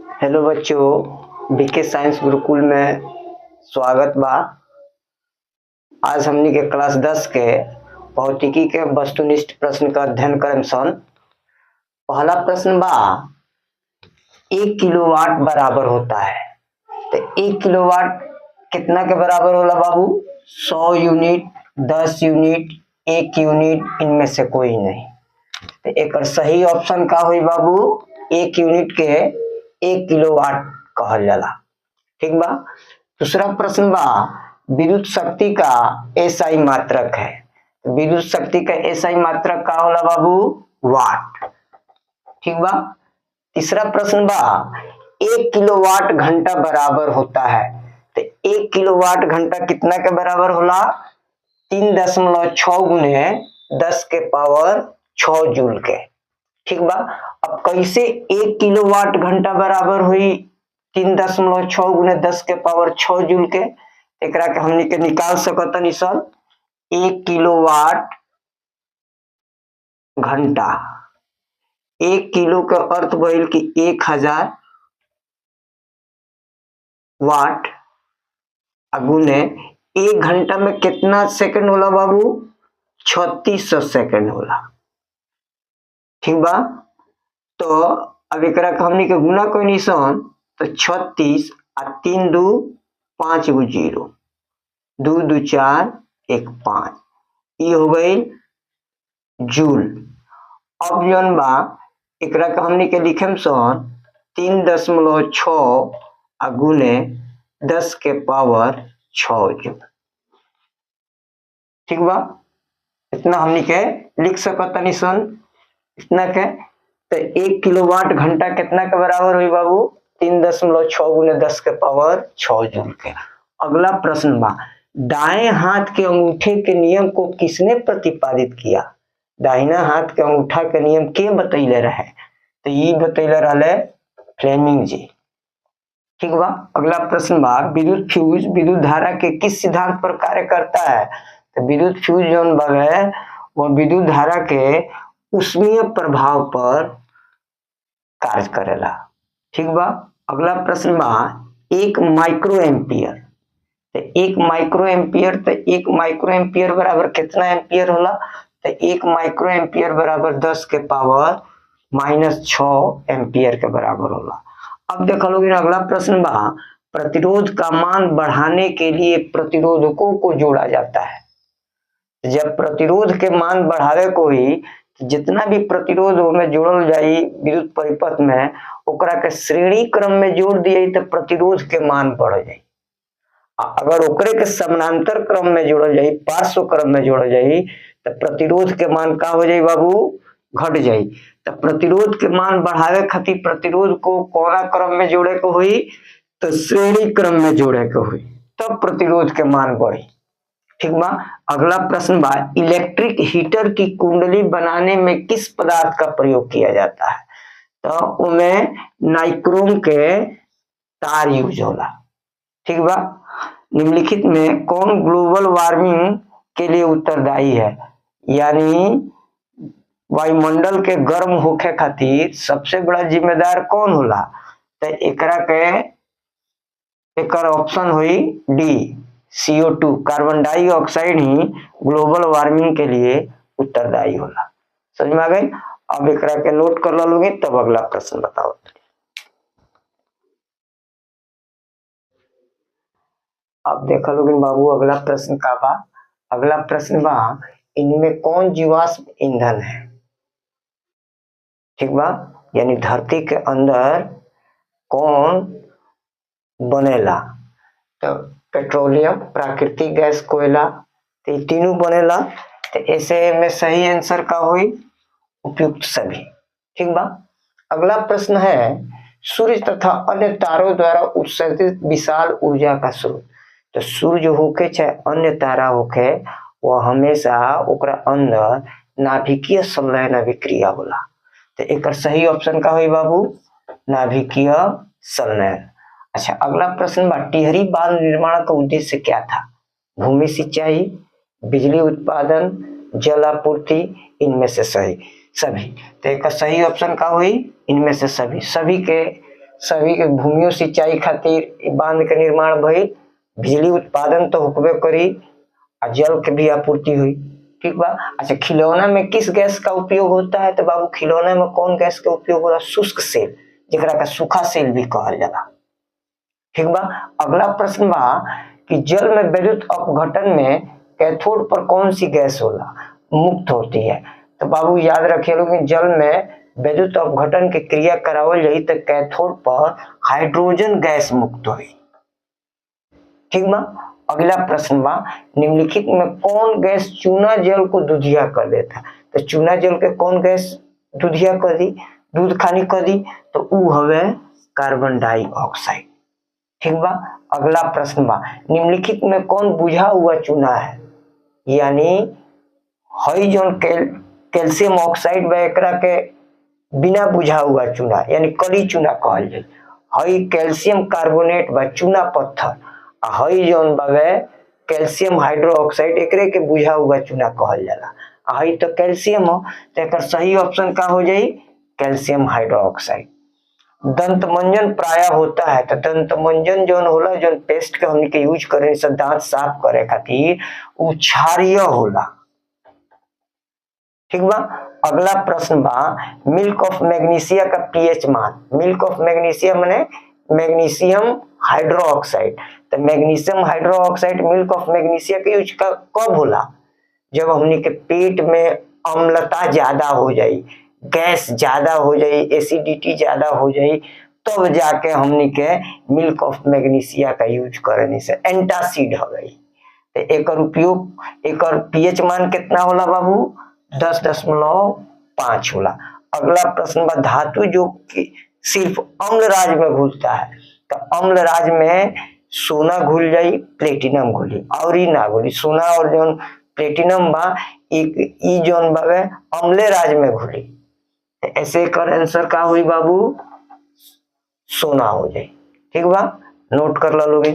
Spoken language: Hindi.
हेलो बच्चों, बीके साइंस गुरुकुल में स्वागत बा। आज हमनी के क्लास 10 के भौतिकी के वस्तुनिष्ठ प्रश्न का अध्ययन करम सन। पहला प्रश्न बा, 1 किलोवाट बराबर होता है। तो 1 किलोवाट कितना के बराबर होला बाबू? 100 यूनिट, 10 यूनिट, 1 यूनिट, इनमें से कोई नहीं। तो एक सही ऑप्शन का हुई बाबू? 1 यूनिट के 1 किलोवाट कहल जाला। ठीक बा। दूसरा प्रश्न बा, विद्युत शक्ति का एसआई मात्रक है। विद्युत शक्ति का एसआई मात्रक का होला बाबू? वाट। ठीक बा। तीसरा प्रश्न बा, 1 किलोवाट घंटा बराबर होता है। तो 1 किलोवाट घंटा कितना के बराबर होला? 3.6 गुने 10 के पावर 6 जूल के। ठीक बा। अब कैसे 1 किलोवाट घंटा बराबर हुई 3.6 गुने 10 के पावर 6 जूल के? एकरा के हमनी के निकाल सकतनी सन। 1 किलोवाट घंटा, 1 किलो का अर्थ भइल कि 1000 वाट गुने 1 घंटा में कितना सेकंड होला बाबू? 3600 सेकंड होला। ठीक बा। तो अब एकरा के हमनी के गुना कइनी सन तो 36 आ 3 2 5 गो 0, 2 2 4 1 5, ये हो गई जूल। अब जौन बा एकरा के हमनी के लिखेम सन 3.6 आ गुने 10 के पावर 6 जूल। ठीक बा। इतना हमनी के लिख सकतनी सन। इतना के तो 1 किलोवाट घंटा कितना के बराबर हुई बाबू? 3.6 गुने 10 के पावर 6 जूल के। अगला प्रश्न बा, दाएं हाथ के अंगूठे के नियम को किसने प्रतिपादित किया? दाहिना हाथ के अंगूठा के नियम के बतैले रहे? तो ये बतैले रहे फ्लेमिंग जी। ठीक बा। अगला प्रश्न बा, विद्युत फ्यूज विद्युत धारा के किस सिद्धांत पर कार्य करता है? तो विद्युत फ्यूज जौन बावे वो विद्युत धारा के उष्मीय प्रभाव पर कार्य करेला। ठीक बा। अगला प्रश्न बा, 1 माइक्रो एम्पियर। तो 1 माइक्रो एम्पियर, तो 1 माइक्रो एम्पियर बराबर कितना एम्पियर होला? तो 1 माइक्रो एम्पियर बराबर 10 के पावर -6 एम्पियर के बराबर होला। अब देख लोगे अगला प्रश्न बा, प्रतिरोध का मान बढ़ाने के लिए प्रतिरोधकों को जोड़ा जाता है। जब प्रतिरोध के मान बढ़ावे को ही जितना भी प्रतिरोध में जोड़ल जाई विद्युत परिपथ में, ओकरा के श्रेणी क्रम में जोड़ दिए तो प्रतिरोध के मान बढ़ जाई। अगर ओकरे के समानांतर क्रम में जोड़ल जाई, पार्श्व क्रम में जोड़ल जाई, तो प्रतिरोध के मान का हो जाई बाबू? घट जाई। तो प्रतिरोध के मान बढ़ावे खातिर प्रतिरोध को कौना क्रम में जोड़े को हुई? तो श्रेणी क्रम में जोड़े को हुई, तब प्रतिरोध के मान बढ़ी। ठीक बा। अगला प्रश्न बा, इलेक्ट्रिक हीटर की कुंडली बनाने में किस पदार्थ का प्रयोग किया जाता है? तो उनमें नाइक्रोम के तार यूज होला। ठीक बा। निम्नलिखित में कौन ग्लोबल वार्मिंग के लिए उत्तरदायी है? यानी वायुमंडल के गर्म होखे खातिर सबसे बड़ा जिम्मेदार कौन होला? तो एकरा के एकर ऑप्शन हुई डी, CO2 कार्बन डाइऑक्साइड ही ग्लोबल वार्मिंग के लिए उत्तरदायी होला। समझ में आ गई? अब एकरा के नोट कर लोगे तब अगला प्रश्न बताओ। अब देखा लोगे बाबू अगला प्रश्न का बा। अगला प्रश्न बा, इनमें कौन जीवाश्म ईंधन है? ठीक बा। यानी धरती के अंदर कौन बनेला? तो पेट्रोलियम, प्राकृतिक गैस, कोयला, तो ये तीनों बनेला। तो ऐसे में सही आंसर का हुई उपयुक्त सभी। ठीक बा। अगला प्रश्न है, सूर्य तथा अन्य तारों द्वारा उत्सर्जित विशाल ऊर्जा का स्रोत। तो सूर्य होके चाहे अन्य तारा होके, वो हमेशा ओकरा अंदर नाभिकीय संलयन अभिक्रिया होला। तो एक सही ऑप्शन का हुई बाबू? नाभिकीय संलयन। अच्छा, अगला प्रश्न बा, टिहरी बांध निर्माण का उद्देश्य क्या था? भूमि सिंचाई, बिजली उत्पादन, जल आपूर्ति, इनमें से सही सभी। तो एक सही ऑप्शन का हुई इनमें से सभी। सभी के सभी के भूमियों सिंचाई खातिर बांध के निर्माण भइल, बिजली उत्पादन तो होबे करी और जल के भी आपूर्ति हुई। ठीक बा। अच्छा, खिलौना में किस गैस का उपयोग होता है? तो बाबू खिलौना में कौन गैस का उपयोग होला? शुष्क सेल, जेकरा का सूखा सेल भी कहल जाला। ठीक बा। अगला प्रश्न बा कि जल में विद्युत अपघटन में कैथोड पर कौन सी गैस होला मुक्त होती है? तो बाबू याद रखिए लोग, जल में विद्युत अपघटन की क्रिया करावल जाई तो कैथोड पर हाइड्रोजन गैस मुक्त हुई। ठीक बा। अगला प्रश्न बा, निम्नलिखित में कौन गैस चूना जल को दूधिया कर देता? तो चूना जल के कौन गैस दूधिया कर दी, दूध खानी कर दी? तो ऊ हवे कार्बन डाइऑक्साइड। ठीक बा। अगला प्रश्न बा, निम्नलिखित में कौन बुझा हुआ चूना है? यानी हई जोन कैल्शियम ऑक्साइड बा एकरा के बिना बुझा हुआ चूना यानी कली चूना कहल जाए। हई कैल्शियम कार्बोनेट बा चूना पत्थर, हई जोन बावे कैल्शियम हाइड्रोक्साइड एकरे के बुझा हुआ चूना कहल जाला। हई तो कैल्शियम हो, तो एकर सही ऑप्शन का हो जाई? Calcium hydroxide. दंत मंजन प्राय होता है, तो दंत मंजन जोन होला, जोन पेस्ट के हमनी के यूज करे से दांत साफ करे खातिर, उ क्षारीय होला। ठीक बा। अगला प्रश्न बा, मिल्क ऑफ मैग्नीशिया का पीएच मान। मिल्क ऑफ मैग्नीशिया माने मैग्नीशियम हाइड्रोक्साइड। तो magnesium hydroxide milk of magnesia के यूज कब होला? जब हमनी के पेट में अम्लता ज्यादा हो जाई, गैस ज्यादा हो जाई, एसिडिटी ज्यादा हो जाई, तब जाके हमनी के मिल्क ऑफ मैग्नीशिया का यूज करने से एंटासिड हो गई। तो एकर उपयोग, एकर पीएच मान कितना होला बाबू? 10.5 होला। अगला प्रश्न बा, धातु जो कि सिर्फ अम्ल राज में घुलता है, तो अम्ल राज में सोना घुल जाई, प्लेटिनम घुली, और ही ना घुली। सोना और जोन प्लेटिनम बा एक ई जोन बावे अम्ले राज में घुली। ऐसे कर आंसर का हुई बाबू? सोना हो जाए। ठीक बा, नोट कर लो लोग।